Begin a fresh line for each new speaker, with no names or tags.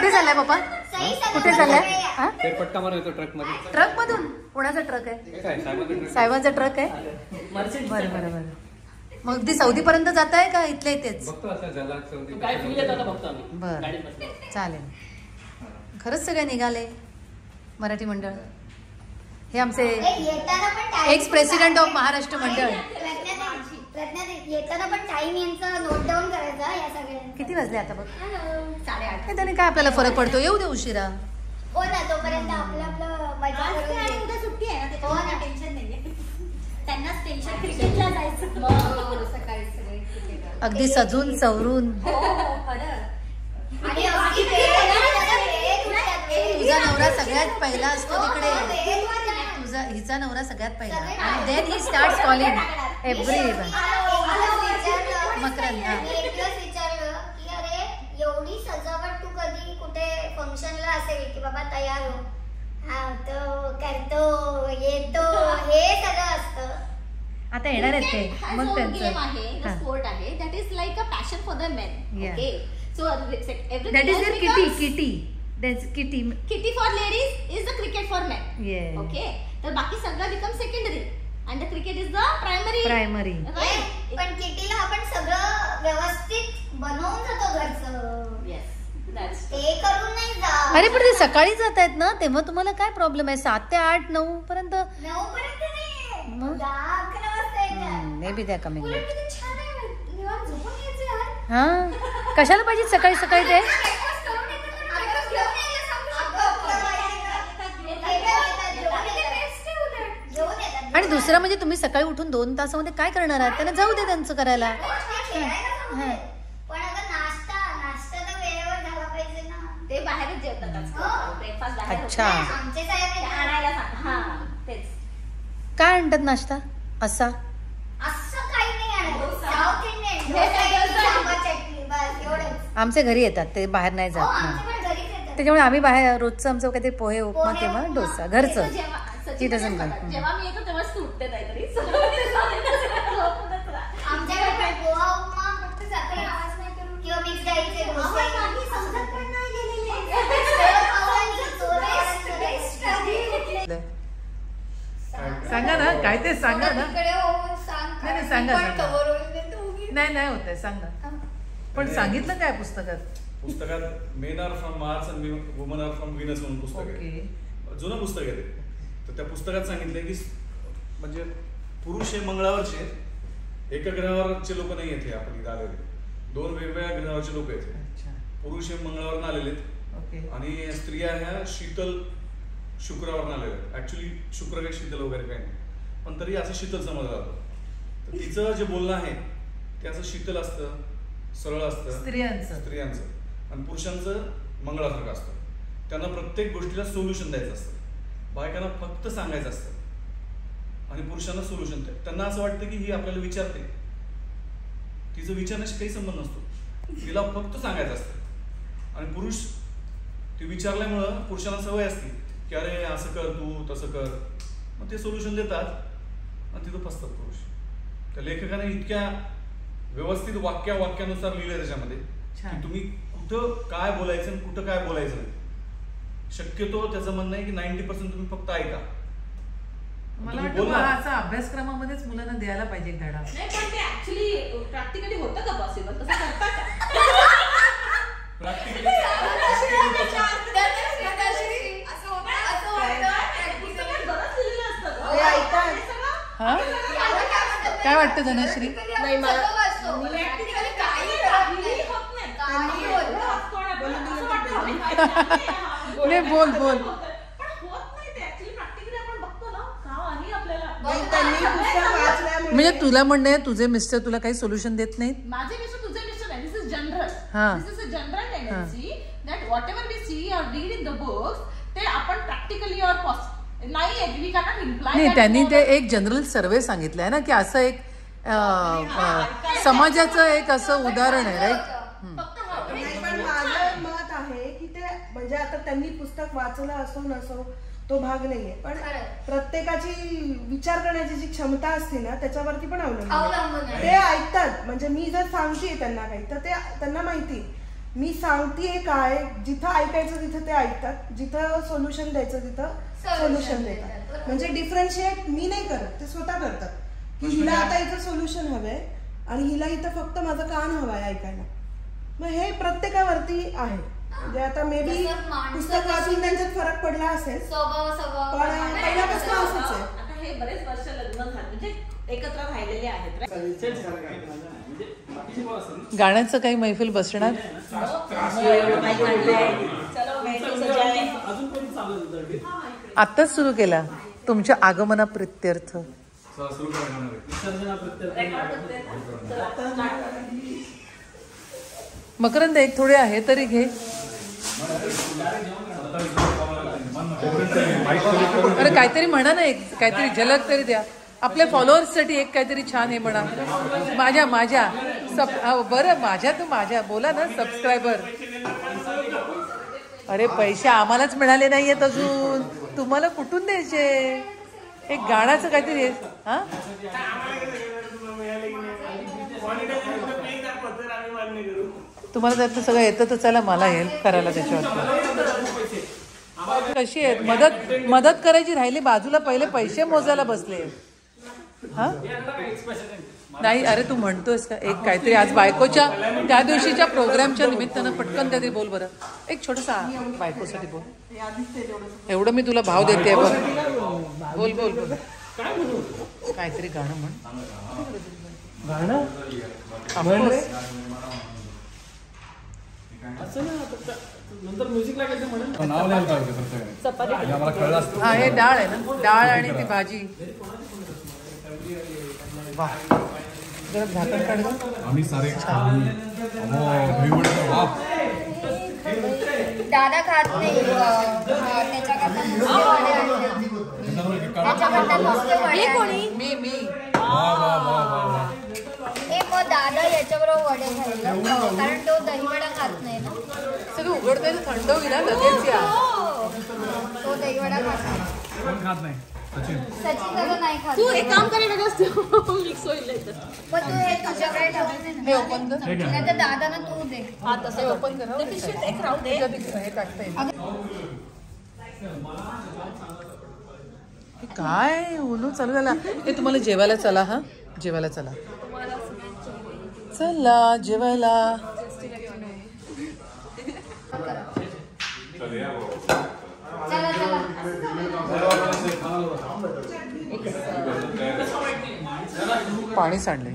कुठे चाललाय बाबा? कुठे चाललाय?
पट्टा मारून येतो ट्रक मध्ये.
ट्रक मधून? कोणाचा ट्रक आहे? साहेबांचा ट्रक आहे. बरं बरं बरं. मग अगदी सौदी पर्यंत जात आहे का इथल्या इथेच? बरं चालेल. खरंच सगळे निघाले मराठी मंडळ. हे आमचे एक्स प्रेसिडेंट ऑफ महाराष्ट्र मंडळ.
येताना पण टाइम यांचा नोट डाऊन करायचा या सगळ्यांना.
किती वाजले आता बघ? 8:30. त्याने काय आपल्याला फरक पडतो? येऊ दे उशिरा.
हो ना, तोपर्यंत आपलं आपलं मजा करून.
उद्या सुट्टी आहे ना, त्याच्यामुळे टेन्शन नाहीये. त्यांनाच टेन्शन क्रिकेटला जायचं सकाळी सगळे.
अगदी सजून सवरून.
आणि
तुझा नवरा सगळ्यात पहिला असतो तिकडे. तुझा हिचा नवरा सगळ्यात पहिला. आणि then he starts calling everyone. Makarand
विचारलं की अरे एवढी सजावट तू कधी कुठे फंक्शनला असेल की बाबा तयार हो, हा तो करतो येतो, हे सगळं असतं.
आता येणार आहेत ते. मग
गेम आहे, स्पोर्ट आहे, that is like a passion for the men. Okay, so
that is there
kitty for ladies is the cricket for men. Okay, तर बाकी सगळं become secondary and the cricket is the primary.
पण किटीला आपण सगळं व्यवस्थित बनवून जातो घरचं. ते करून नाही जात.
अरे पण ते सकाळी जात आहेत ना, तेव्हा तुम्हाला काय प्रॉब्लेम आहे? 7 ते 8 9 पर्यंत.
9 पर्यंत नाही, 10-11 वाजता येतात.
मे बी त्या कमिंग.
छान आहे, निवांत झोपून यायचं यार.
हा, कशाला पाहिजे सकाळी सकाळी ते? आणि दुसरं म्हणजे तुम्ही सकाळी उठून 2 तासामध्ये काय करणार आहात? त्यांना जाऊ दे त्यांचं करायला.
ते बाहेरच जेवतात. ब्रेकफास्ट
अच्छा, काय आणतात नाश्ता? असा आमच्या घरी येतात ते, बाहेर नाही जात. त्याच्यामुळे आम्ही बाहेर रोजचं आमचं काहीतरी पोहे उपमा किंवा डोसा घरचं. ती डझन घाल.
जेव्हा मी येतो तेव्हा सुटते काहीतरी.
आमच्याकडे पोहा उपमा फक्त सकाळी आवाज नाही करून किंवा मिक्स डाळीचे डोसे.
सांगा ना काय ते, सांगा ना. नाही सांगा. नाही नाही होत आहे, सांगा. पण सांगितलं काय पुस्तकात?
Men are from Mars and women are from Venus म्हणून पुस्तक आहे. जुनं पुस्तक आहे ते. तर त्या पुस्तकात सांगितलंय की म्हणजे पुरुष हे मंगळावरचे, एका ग्रहावरचे लोक नाही येते आपण इथे आलेले. 2 वेगवेगळ्या ग्रहावरचे लोक आहेत. पुरुष हे मंगळावरून आलेले आहेत आणि स्त्रिया ह्या शीतल शुक्रावरून आलेल्या आहेत. ऍक्च्युली शुक्र काही शीतल वगैरे काही नाही, पण तरी असं शीतल समजलं जातं. तर तिचं जे बोलणं आहे ते असं शीतल असतं, सरळ असतं स्त्रियांचं, आणि पुरुषांचं मंगळासारखं असतं. त्यांना प्रत्येक गोष्टीला सोल्युशन द्यायचं असतं. बायकांना फक्त सांगायचं असतं आणि पुरुषांना सोल्युशन. त्यांना असं वाटतं की ही आपल्याला विचारते, तिचं विचारण्याशी काही संबंध नसतो, तिला फक्त सांगायचं असतं. आणि पुरुष ती विचारल्यामुळं पुरुषांना सवय असते की अरे असं कर, तू तसं कर, मग ते सोल्युशन देतात आणि तिथं फसतात पुरुष. त्या लेखकाने इतक्या व्यवस्थित वाक्यानुसार लिहिलंय त्याच्यामध्ये की तुम्ही कुठं काय बोलायचं आणि कुठं काय बोलायचं नाही. शक्यतो त्याचं म्हणणं आहे की 90% तुम्ही फक्त ऐका.
मला वाटतं असं अभ्यासक्रमामध्येच मुलांना द्यायला पाहिजे धडा.
नाही, पण ते ऍक्च्युअली प्रॅक्टिकली होतं का पॉसिबल? तसं करता का?
प्रॅक्टिकली
काय वाटतं धनश्री?
नाही,
बोल म्हणजे तुला म्हणणे तुझे मिस्टर तुला काही सोल्युशन देत नाहीत?
माझे मिस्टर तुझे मिस्टर नाही. This is general. This is a general tendency that whatever we see or read in the books ते आपण प्रॅक्टिकली और नाही.
त्यांनी ते एक जनरल सर्वे सांगितलंय ना की असं एक समाजाचं एक असं उदाहरण आहे, राईट?
पण माझं मत आहे की ते म्हणजे आता त्यांनी पुस्तक वाचलं असो नसो तो भाग नाहीये, पण प्रत्येकाची विचार करण्याची जी क्षमता असते ना त्याच्यावरती पण अवलंबून. ते ऐकतात, म्हणजे मी जर सांगते त्यांना काही तर ते त्यांना माहिती मी सांगतेय काय, जिथं ऐकायचं तिथं ते ऐकतात, जिथं सोल्युशन द्यायचं तिथं सोल्युशन देतात. म्हणजे डिफरन्शिएट मी नाही करत, ते स्वतः करतात की हिला आता इथं सोल्युशन हवंय आणि हिला इथं फक्त माझं कान हवंय ऐकायला. मग हे प्रत्येकावरती आहे. म्हणजे आता मे बी पुस्तक वाचून त्यांच्यात फरक पडला असेल, पण पहिल्यापासून असंच आहे.
आता हे बरेच वर्ष लग्न झाले म्हणजे एकत्र राहिलेले आहेत.
गाण्याचं काही मैफिल बसणार आत्ताच सुरू केला तुमच्या आगमना प्रित्यर्थ. मकरंद एक थोडे आहे तरी घे. अरे काहीतरी म्हणा ना, एक काहीतरी झलक तरी द्या आपल्या फॉलोअर्ससाठी. एक काहीतरी छान आहे म्हणा. माझ्या बरं माझ्या बोला ना सबस्क्रायबर. अरे पैसे आम्हालाच मिळाले नाहीयेत अजून, तुम्हाला कुठून द्यायचे. एक गाण्याचं काहीतरी हा तुम्हाला त्यातलं सगळं येतं तर चला मला हेल्प करायला त्याच्यावरती. कशी आहेत मदत करायची राहिली बाजूला, पहिले पैसे मोजायला बसले. हा नाही अरे तू म्हणतोयस का एक काहीतरी आज बायकोच्या त्या दिवशीच्या प्रोग्रामच्या निमित्तानं पटकन काहीतरी बोल बरं. एक छोटसा बायकोसाठी बोल. एवढं मी तुला भाव देते बघ. बोल बोल बोल काहीतरी गाणं म्हण.
गाणं नंतर म्युझिक लागायचं म्हणून
हा हे डाळ आहे ना, डाळ आणि ती भाजी. वा जरा झाकण काढ.
आम्ही सारे
दादा खात नाही
मी
मग दादा याच्याबरोबर वडे खाल्लं कारण तो दहीवडा खात नाही ना.
सगळं उघडतंय थंड होईल ना लगेच या.
तो दहीवडा खात नाही. सचिन दादा नाही खात.
तू एक काम करायला मिक्स होईल
पण तू हे तुझ्याकडे ठेवून
हे ओपन कर.
नाही तर दादाला तू दे.
हा तसं
ओपन कर.
एक राहू दे.
हे टाकता येईल. काय उलू चालू झाला. हे तुम्हाला जेवायला चला. हा जेवायला चला चला जेवायला.
चला चला
पाणी सांडले.